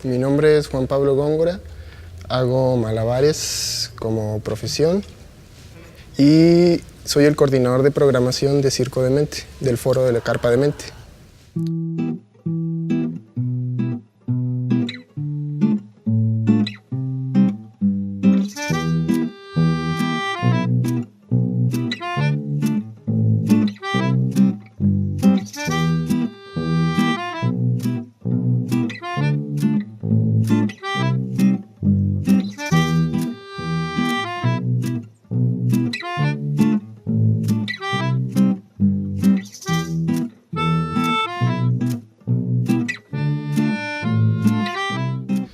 Mi nombre es Juan Pablo Góngora, hago malabares como profesión y soy el coordinador de programación de Circo Demente, del foro de la Carpa Demente.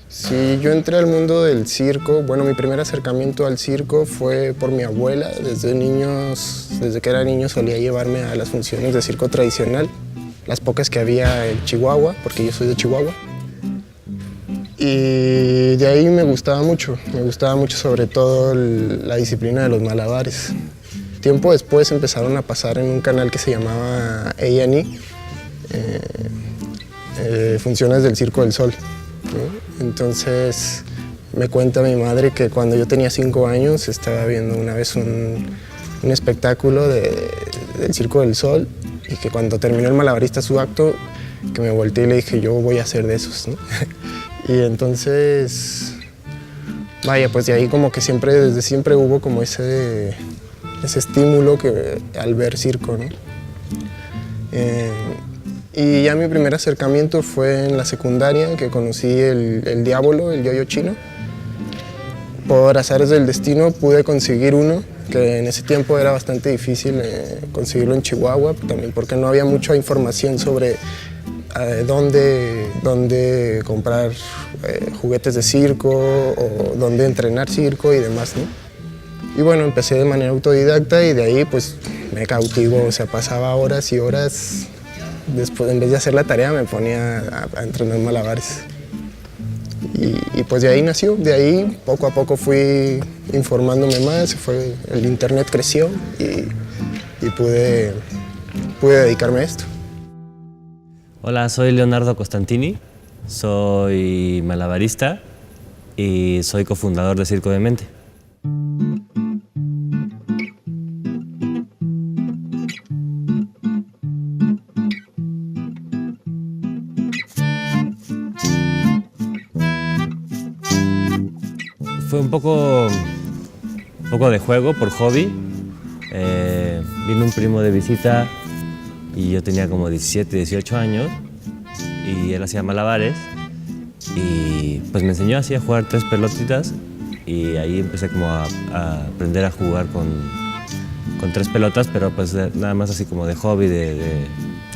Sí, yo entré al mundo del circo. Bueno, mi primer acercamiento al circo fue por mi abuela. Desde que era niño solía llevarme a las funciones de circo tradicional, las pocas que había en Chihuahua, porque yo soy de Chihuahua. Y de ahí me gustaba mucho sobre todo la disciplina de los malabares. Tiempo después empezaron a pasar en un canal que se llamaba A&E, funciones del Circo del Sol, ¿no? Entonces me cuenta mi madre que cuando yo tenía 5 años estaba viendo una vez un espectáculo del Circo del Sol y que cuando terminó el malabarista su acto, que me volteé y le dije, yo voy a hacer de esos, ¿no? Y entonces, vaya, pues de ahí como que desde siempre hubo como ese estímulo al ver circo, ¿no? Y ya mi primer acercamiento fue en la secundaria, que conocí el Diabolo, el yo-yo chino. Por azares del destino pude conseguir uno, que en ese tiempo era bastante difícil conseguirlo en Chihuahua, también porque no había mucha información sobre dónde comprar juguetes de circo o dónde entrenar circo y demás, ¿no? Y bueno, empecé de manera autodidacta y de ahí pues me cautivó, o sea, pasaba horas y horas. Después, en vez de hacer la tarea, me ponía a entrenar malabares. Y pues de ahí nació, de ahí poco a poco fui informándome más, el internet creció y pude dedicarme a esto. Hola, soy Leonardo Costantini, soy malabarista y soy cofundador de Circo Demente. Fue un poco de juego, por hobby. Vino un primo de visita y yo tenía como 17, 18 años y él hacía malabares y pues me enseñó así a jugar 3 pelotitas y ahí empecé como a aprender a jugar con 3 pelotas, pero pues nada más así como de hobby, de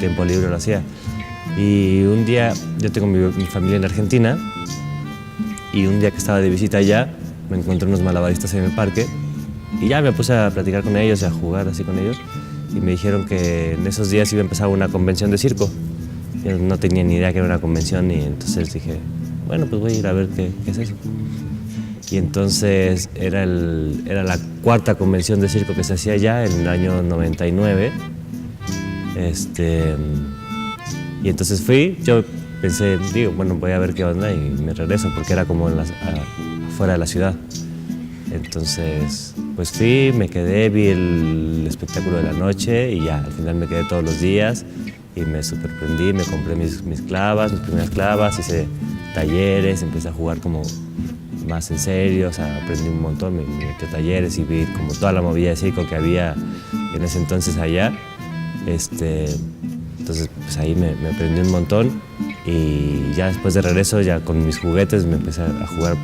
tiempo libre lo hacía. Y un día, yo tengo mi familia en Argentina y un día que estaba de visita allá me encontré unos malabaristas en el parque y ya me puse a platicar con ellos y a jugar así con ellos y me dijeron que en esos días iba a empezar una convención de circo. Yo no tenía ni idea que era una convención y entonces dije, bueno, pues voy a ir a ver qué es eso. Y entonces era la 4ª convención de circo que se hacía allá en el año 99. Y entonces fui, yo pensé, bueno, voy a ver qué onda y me regreso porque era como fuera de la ciudad. Entonces, pues fui, me quedé, vi el espectáculo de la noche y ya, al final me quedé todos los días y me superprendí, me compré mis primeras clavas, hice talleres, empecé a jugar como más en serio, o sea, aprendí un montón, me metí a talleres y vi como toda la movida de circo que había en ese entonces allá. Entonces, pues ahí me aprendí un montón y ya después de regreso, ya con mis juguetes, me empecé a jugar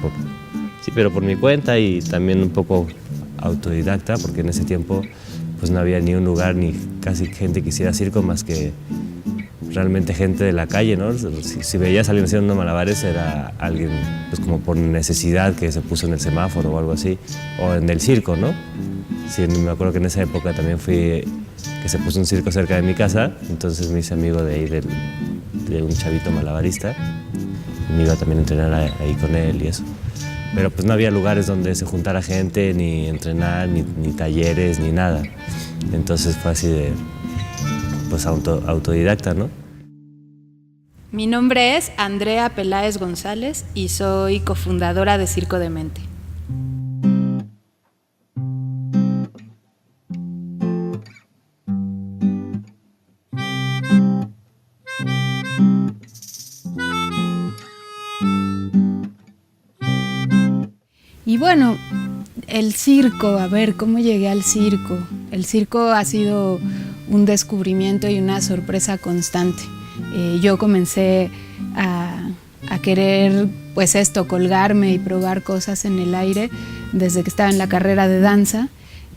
pero por mi cuenta y también un poco autodidacta, porque en ese tiempo pues no había ni un lugar ni casi gente que hiciera circo más que realmente gente de la calle, ¿no? Si veías a alguien haciendo malabares era alguien pues como por necesidad que se puso en el semáforo o algo así, o en el circo, ¿no? Sí, me acuerdo que en esa época también que se puso un circo cerca de mi casa, entonces me hice amigo de ahí de un chavito malabarista y me iba también a entrenar ahí con él y eso. Pero pues no había lugares donde se juntara gente, ni entrenar, ni talleres, ni nada. Entonces fue así de, pues autodidacta, ¿no? Mi nombre es Andrea Peláez González y soy cofundadora de Circo Demente. Y bueno, el circo, a ver, ¿cómo llegué al circo? El circo ha sido un descubrimiento y una sorpresa constante. Yo comencé a querer, pues esto, colgarme y probar cosas en el aire desde que estaba en la carrera de danza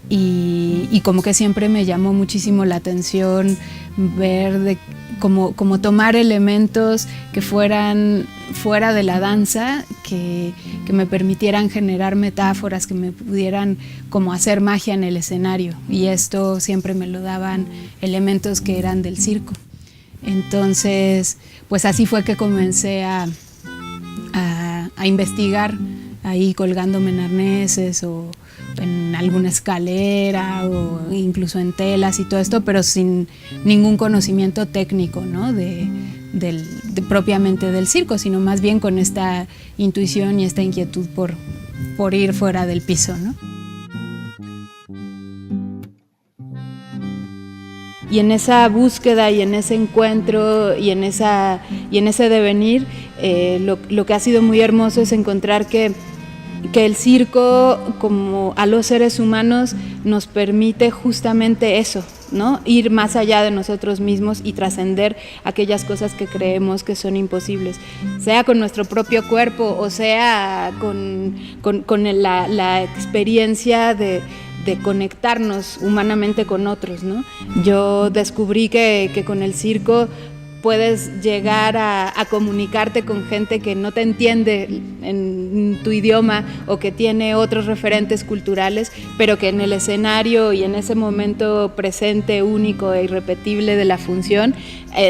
y como que siempre me llamó muchísimo la atención ver como tomar elementos que fueran fuera de la danza, que me permitieran generar metáforas, que me pudieran como hacer magia en el escenario, y esto siempre me lo daban elementos que eran del circo. Entonces, pues así fue que comencé a investigar ahí colgándome en arneses o en alguna escalera o incluso en telas y todo esto, pero sin ningún conocimiento técnico, ¿no? Propiamente del circo, sino más bien con esta intuición y esta inquietud por ir fuera del piso, ¿no? Y en esa búsqueda y en ese encuentro y en ese devenir, lo que ha sido muy hermoso es encontrar que el circo, como a los seres humanos, nos permite justamente eso, ¿no? Ir más allá de nosotros mismos y trascender aquellas cosas que creemos que son imposibles, sea con nuestro propio cuerpo o sea con la experiencia de conectarnos humanamente con otros, ¿no? Yo descubrí que con el circo puedes llegar a comunicarte con gente que no te entiende en tu idioma o que tiene otros referentes culturales, pero que en el escenario y en ese momento presente, único e irrepetible de la función,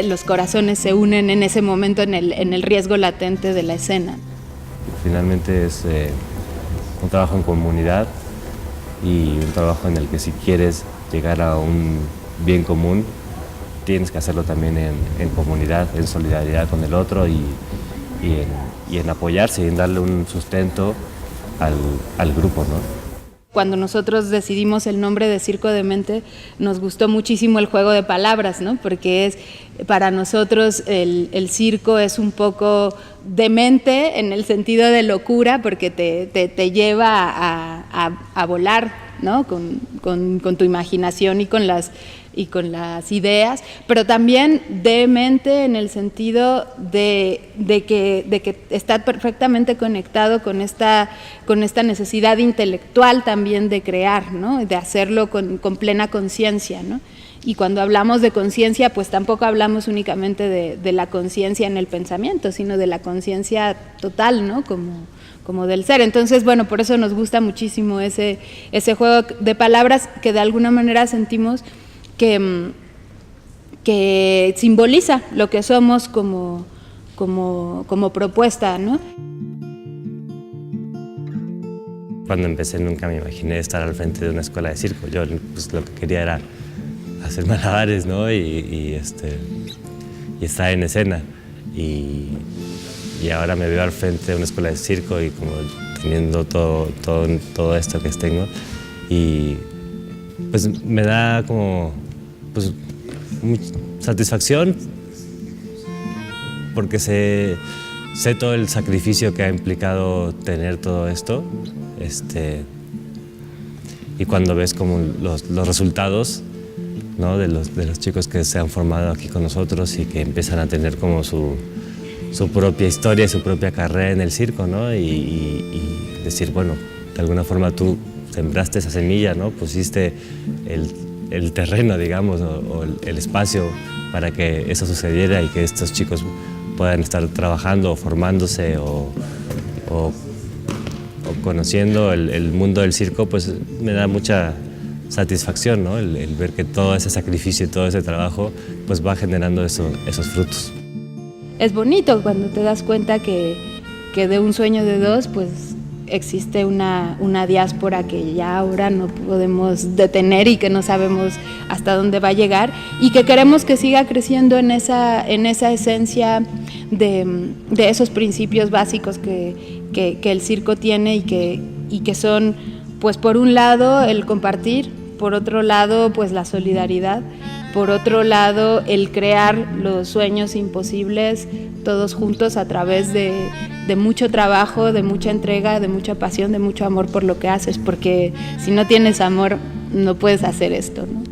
los corazones se unen en ese momento en el riesgo latente de la escena. Finalmente es un trabajo en comunidad y un trabajo en el que si quieres llegar a un bien común, tienes que hacerlo también en comunidad, en solidaridad con el otro y en apoyarse y en darle un sustento al grupo, ¿no? Cuando nosotros decidimos el nombre de Circo Demente, nos gustó muchísimo el juego de palabras, ¿no? Porque para nosotros el circo es un poco demente en el sentido de locura, porque te lleva a volar, ¿no? Con tu imaginación y con las ideas, pero también demente en el sentido de que está perfectamente conectado con esta necesidad intelectual también de crear, ¿no? De hacerlo con plena conciencia, ¿no? Y cuando hablamos de conciencia, pues tampoco hablamos únicamente de la conciencia en el pensamiento, sino de la conciencia total, ¿no? Como del ser. Entonces, bueno, por eso nos gusta muchísimo ese juego de palabras que de alguna manera sentimos que simboliza lo que somos como propuesta, ¿no? Cuando empecé nunca me imaginé estar al frente de una escuela de circo. Yo pues, lo que quería era hacer malabares, ¿no? y estar en escena. Y ahora me veo al frente de una escuela de circo y como teniendo todo esto que tengo. Y pues me da como pues, mucha satisfacción porque sé todo el sacrificio que ha implicado tener todo esto. Y cuando ves como los resultados, ¿no? de los chicos que se han formado aquí con nosotros y que empiezan a tener como su propia historia y su propia carrera en el circo, ¿no? Y decir, bueno, de alguna forma tú sembraste esa semilla, ¿no? Pusiste el terreno, digamos, o el espacio para que eso sucediera y que estos chicos puedan estar trabajando o formándose o conociendo el mundo del circo, pues me da mucha satisfacción, ¿no? El ver que todo ese sacrificio y todo ese trabajo pues va generando esos frutos. Es bonito cuando te das cuenta que de un sueño de dos, pues existe una diáspora que ya ahora no podemos detener y que no sabemos hasta dónde va a llegar, y que queremos que siga creciendo en esa esencia de esos principios básicos que el circo tiene y que son, pues por un lado el compartir, por otro lado pues la solidaridad, por otro lado el crear los sueños imposibles todos juntos a través de mucho trabajo, de mucha entrega, de mucha pasión, de mucho amor por lo que haces, porque si no tienes amor no puedes hacer esto, ¿no?